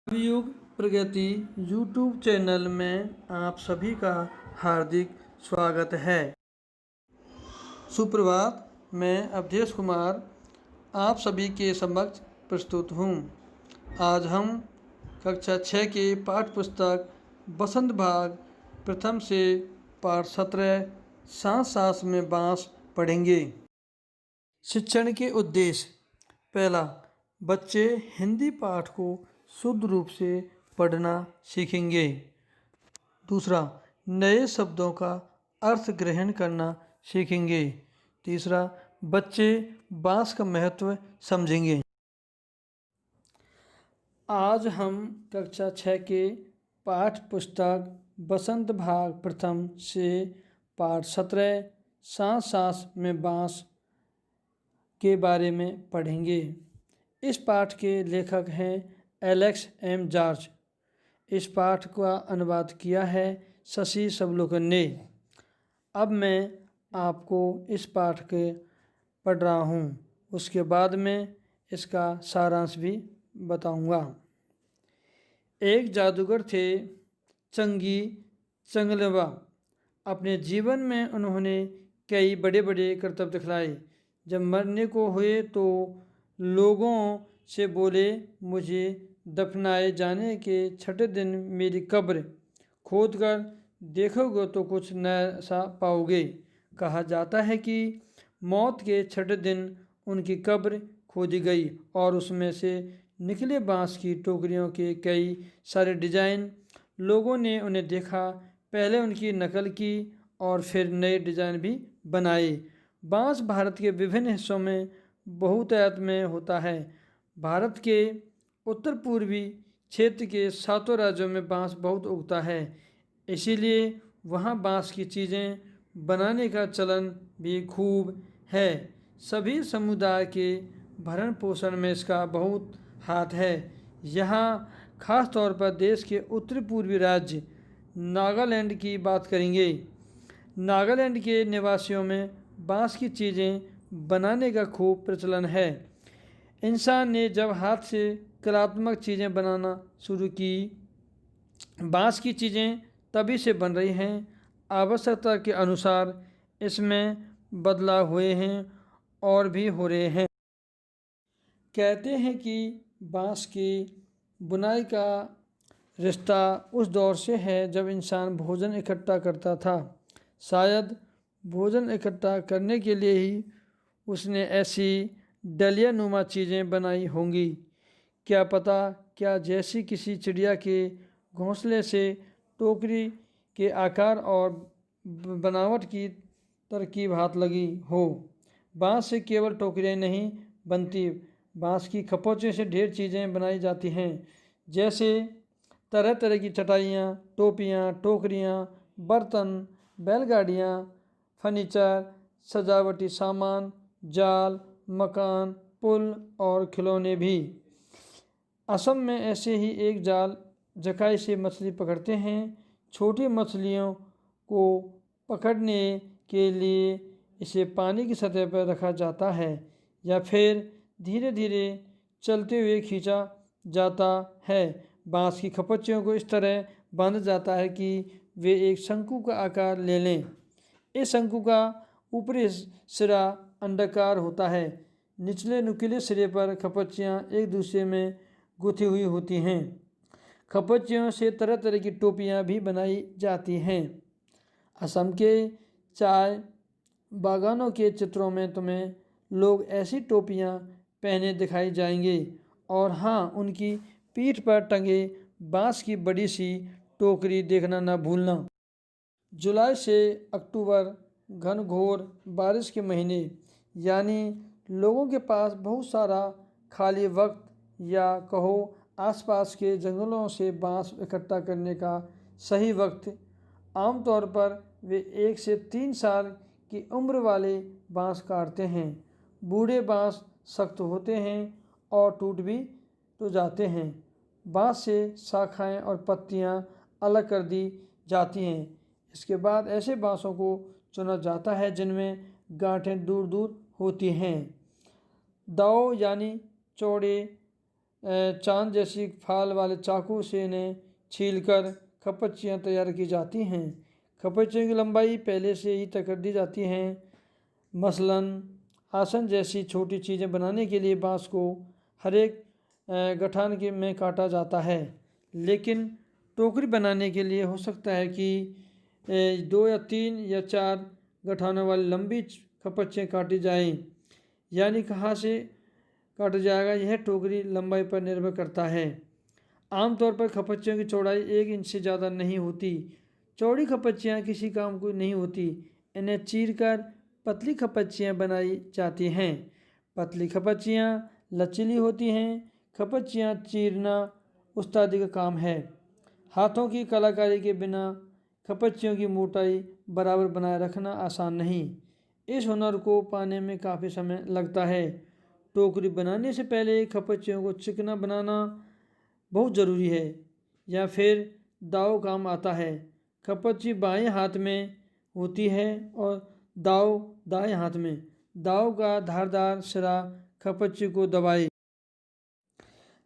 नवयुग प्रगति YouTube channel में आप सभी का हार्दिक स्वागत है। सुप्रभात, मैं अवधेश कुमार आप सभी के समक्ष प्रस्तुत हूँ। आज हम कक्षा 6 के पाठ्य पुस्तक बसंत भाग प्रथम से पाठ 17 सांस सांस में बाँस पढ़ेंगे। शिक्षण के उद्देश्य: पहला, बच्चे हिंदी पाठ को शुद्ध रूप से पढ़ना सीखेंगे। दूसरा, नए शब्दों का अर्थ ग्रहण करना सीखेंगे। तीसरा, बच्चे बाँस का महत्व समझेंगे। आज हम कक्षा 6 के पाठ्य पुस्तक बसंत भाग प्रथम से पाठ 17 सांस सांस में बाँस के बारे में पढ़ेंगे। इस पाठ के लेखक हैं एलेक्स एम जॉर्ज। इस पाठ का अनुवाद किया है शशि सबलोकन ने। अब मैं आपको इस पाठ के पढ़ रहा हूँ, उसके बाद में इसका सारांश भी बताऊँगा। एक जादूगर थे, चंगी चंगलवा। अपने जीवन में उन्होंने कई बड़े बड़े करतब दिखलाए। जब मरने को हुए तो लोगों से बोले, मुझे दफनाए जाने के 6ठे दिन मेरी कब्र खोद कर देखोगे तो कुछ नया सा पाओगे। कहा जाता है कि मौत के 6ठे दिन उनकी कब्र खोदी गई और उसमें से निकले बाँस की टोकरियों के कई सारे डिजाइन। लोगों ने उन्हें देखा, पहले उनकी नकल की और फिर नए डिजाइन भी बनाए। बाँस भारत के विभिन्न हिस्सों में बहुतायत में होता है। भारत के उत्तर पूर्वी क्षेत्र के 7 राज्यों में बाँस बहुत उगता है, इसीलिए वहाँ बाँस की चीज़ें बनाने का चलन भी खूब है। सभी समुदाय के भरण पोषण में इसका बहुत हाथ है। यहाँ खास तौर पर देश के उत्तर पूर्वी राज्य नागालैंड की बात करेंगे। नागालैंड के निवासियों में बाँस की चीज़ें बनाने का खूब प्रचलन है। इंसान ने जब हाथ से कलात्मक चीज़ें बनाना शुरू की, बाँस की चीज़ें तभी से बन रही हैं। आवश्यकता के अनुसार इसमें बदलाव हुए हैं और भी हो रहे हैं। कहते हैं कि बाँस की बुनाई का रिश्ता उस दौर से है जब इंसान भोजन इकट्ठा करता था। शायद भोजन इकट्ठा करने के लिए ही उसने ऐसी डलिया नुमा चीज़ें बनाई होंगी। क्या पता क्या जैसी किसी चिड़िया के घोंसले से टोकरी के आकार और बनावट की तरकीब हाथ लगी हो। बाँस से केवल टोकरियाँ नहीं बनती, बाँस की खपौचों से ढेर चीज़ें बनाई जाती हैं, जैसे तरह तरह की चटाइयाँ, टोपियाँ, टोकरियाँ, बर्तन, बैलगाड़ियाँ, फर्नीचर, सजावटी सामान, जाल, मकान, पुल और खिलौने भी। असम में ऐसे ही एक जाल जकाई से मछली पकड़ते हैं। छोटी मछलियों को पकड़ने के लिए इसे पानी की सतह पर रखा जाता है या फिर धीरे धीरे चलते हुए खींचा जाता है। बाँस की खपच्चियों को इस तरह बांधा जाता है कि वे एक शंकु का आकार ले लें। इस शंकु का ऊपरी सिरा अंडाकार होता है। निचले नुकीले सिरे पर खपच्चियाँ एक दूसरे में गुथी हुई होती हैं। खपच्चियों से तरह तरह की टोपियाँ भी बनाई जाती हैं। असम के चाय बागानों के चित्रों में तुम्हें लोग ऐसी टोपियाँ पहने दिखाई जाएंगे और हाँ, उनकी पीठ पर टंगे बाँस की बड़ी सी टोकरी देखना न भूलना। जुलाई से अक्टूबर घनघोर बारिश के महीने, यानी लोगों के पास बहुत सारा खाली वक्त या कहो आसपास के जंगलों से बाँस इकट्ठा करने का सही वक्त। आमतौर पर वे 1 से 3 साल की उम्र वाले बाँस काटते हैं। बूढ़े बाँस सख्त होते हैं और टूट भी तो जाते हैं। बाँस से शाखाएं और पत्तियां अलग कर दी जाती हैं। इसके बाद ऐसे बाँसों को चुना जाता है जिनमें गांठें दूर दूर होती हैं। दाव यानी चौड़े चांद जैसी फाल वाले चाकू से इन्हें छीलकर खपच्चियाँ तैयार की जाती हैं। खपच्चियों की लंबाई पहले से ही तय कर दी जाती हैं। मसलन आसन जैसी छोटी चीज़ें बनाने के लिए बाँस को हर एक गठान के में काटा जाता है, लेकिन टोकरी बनाने के लिए हो सकता है कि 2 या 3 या 4 गठानों वाली लंबी खपच्चियाँ काटी जाएं। यानी कहाँ से काटा जाएगा, यह टोकरी लंबाई पर निर्भर करता है। आमतौर पर खपच्चियों की चौड़ाई 1 इंच से ज़्यादा नहीं होती। चौड़ी खपच्चियाँ किसी काम की नहीं होती। इन्हें चीरकर पतली खपच्चियाँ बनाई जाती हैं। पतली खपच्चियाँ लचीली होती हैं। खपच्चियाँ चीरना उस्तादी का काम है। हाथों की कलाकारी के बिना खपच्चियों की मोटाई बराबर बनाए रखना आसान नहीं। इस हुनर को पाने में काफ़ी समय लगता है। टोकरी बनाने से पहले खपच्चियों को चिकना बनाना बहुत ज़रूरी है, या फिर दाव काम आता है। खपच्ची बाएं हाथ में होती है और दाव दाएं हाथ में। दाव का धारदार सिरा खपच्ची को दबाए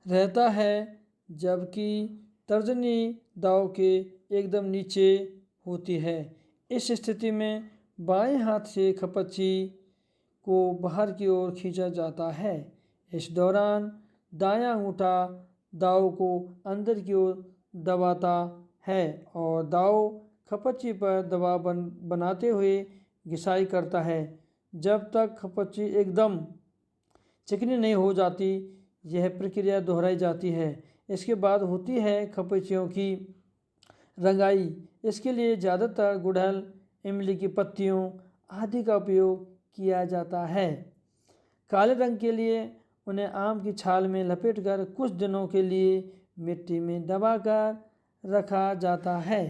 रहता है, जबकि तर्जनी दाव के एकदम नीचे होती है। इस स्थिति में बाएं हाथ से खपच्ची को बाहर की ओर खींचा जाता है। इस दौरान दायां अंगूठा दाव को अंदर की ओर दबाता है और दाव खपच्ची पर दबाव बनाते हुए घिसाई करता है जब तक खपच्ची एकदम चिकनी नहीं हो जाती। यह प्रक्रिया दोहराई जाती है। इसके बाद होती है खपच्चियों की रंगाई। इसके लिए ज़्यादातर गुड़हल, इमली की पत्तियों आदि का उपयोग किया जाता है। काले रंग के लिए उन्हें आम की छाल में लपेटकर कुछ दिनों के लिए मिट्टी में दबाकर रखा जाता है।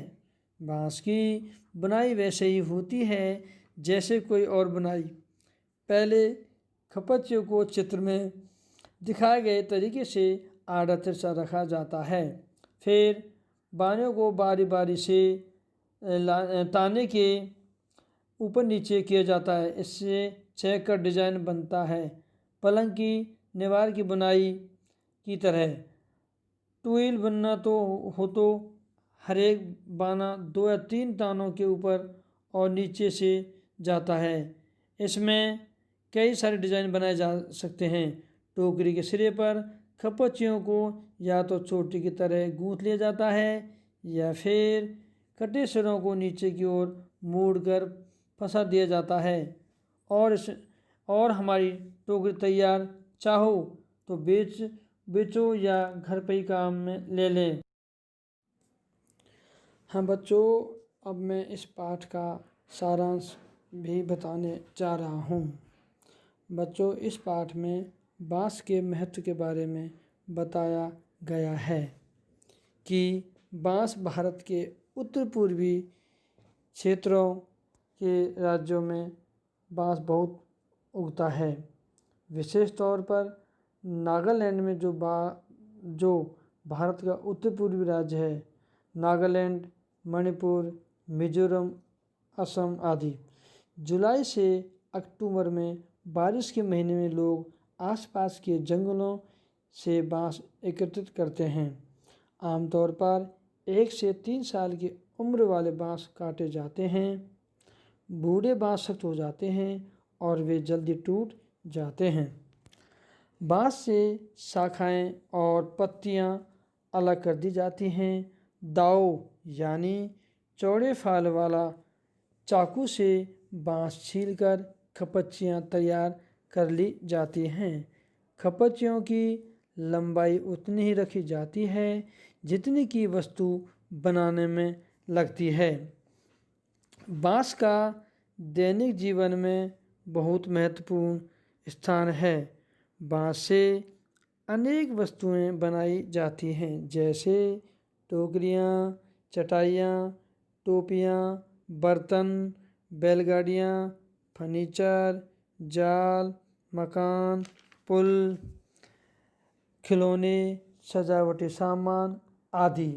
बाँस की बुनाई वैसे ही होती है जैसे कोई और बुनाई। पहले खपच्चियों को चित्र में दिखाए गए तरीके से आड़ा तिरछा रखा जाता है। फिर बानियों को बारी बारी से ताने के ऊपर नीचे किया जाता है। इससे चेक का डिजाइन बनता है। पलंग की निवार की बुनाई की तरह टूल बनना तो हर एक बाना 2 या 3 तानों के ऊपर और नीचे से जाता है। इसमें कई सारे डिज़ाइन बनाए जा सकते हैं। टोकरी के सिरे पर खपच्चियों को या तो चोटी की तरह गूंथ लिया जाता है या फिर कटे सिरों को नीचे की ओर मोड़कर फंसा दिया जाता है और हमारी टोकरी तैयार। चाहो तो बेचो या घर पे ही काम में ले लें। हाँ बच्चों, अब मैं इस पाठ का सारांश भी बताने जा रहा हूँ। बच्चों, इस पाठ में बाँस के महत्व के बारे में बताया गया है कि बाँस भारत के उत्तर पूर्वी क्षेत्रों के राज्यों में बाँस बहुत उगता है। विशेष तौर पर नागालैंड में जो भारत का उत्तर पूर्वी राज्य है, नागालैंड, मणिपुर, मिजोरम, असम आदि, जुलाई से अक्टूबर में बारिश के महीने में लोग आसपास के जंगलों से बाँस एकत्रित करते हैं। आमतौर पर 1 से 3 साल की उम्र वाले बाँस काटे जाते हैं। बूढ़े बाँस सख्त हो जाते हैं और वे जल्दी टूट जाते हैं। बाँस से शाखाएं और पत्तियां अलग कर दी जाती हैं। दाव यानी चौड़े फाल वाला चाकू से बाँस छीलकर खपच्चियां तैयार कर ली जाती हैं। खपच्चियों की लंबाई उतनी ही रखी जाती है जितनी की वस्तु बनाने में लगती है। बाँस का दैनिक जीवन में बहुत महत्वपूर्ण स्थान है। बाँस से अनेक वस्तुएं बनाई जाती हैं, जैसे टोकरियाँ, चटाइयाँ, टोपियाँ, बर्तन, बैलगाड़ियाँ, फर्नीचर, जाल, मकान, पुल, खिलौने, सजावटी सामान आदि।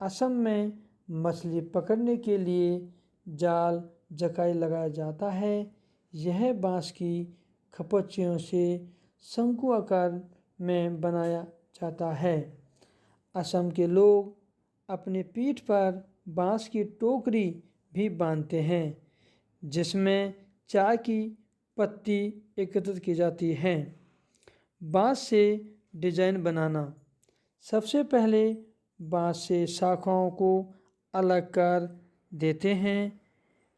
असम में मछली पकड़ने के लिए जाल जकाई लगाया जाता है। यह बाँस की खपच्चियों से शंकु आकार में बनाया जाता है। असम के लोग अपने पीठ पर बांस की टोकरी भी बांधते हैं जिसमें चाय की पत्ती एकत्रित की जाती है। बांस से डिजाइन बनाना। सबसे पहले बांस से शाखाओं को अलग कर देते हैं।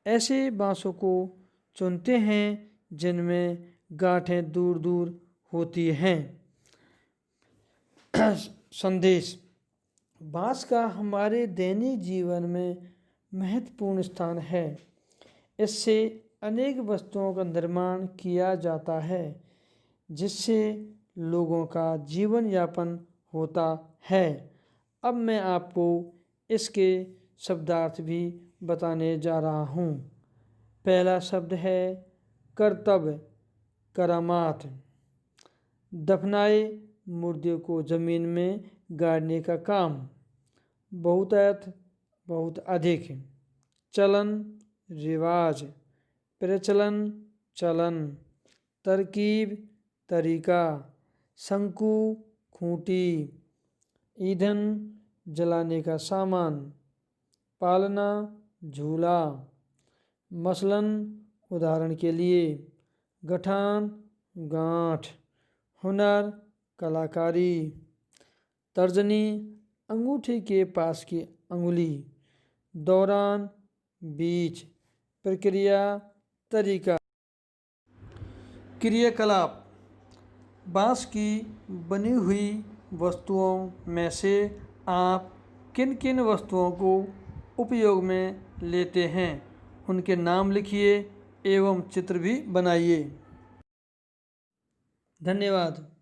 ऐसे बांसों को चुनते हैं जिनमें गांठें दूर दूर होती हैं। संदेश। बांस का हमारे दैनिक जीवन में महत्वपूर्ण स्थान है। इससे अनेक वस्तुओं का निर्माण किया जाता है जिससे लोगों का जीवन यापन होता है। अब मैं आपको इसके शब्दार्थ भी बताने जा रहा हूँ। पहला शब्द है कर्तव्य, करामात। दफनाए मुर्दे को जमीन में गाड़ने का काम। बहुतायत, बहुत अधिक। चलन, रिवाज। प्रचलन, चलन। तरकीब, तरीका। शंकु, खूंटी। ईंधन, जलाने का सामान। पालना, झूला। मसलन, उदाहरण के लिए। गठान, गांठ। हुनर, कलाकारी। तर्जनी, अंगूठे के पास की अंगुली। दौरान, बीच। प्रक्रिया, तरीका। क्रियाकलाप। बांस की बनी हुई वस्तुओं में से आप किन किन वस्तुओं को उपयोग में लेते हैं, उनके नाम लिखिए एवं चित्र भी बनाइए। धन्यवाद।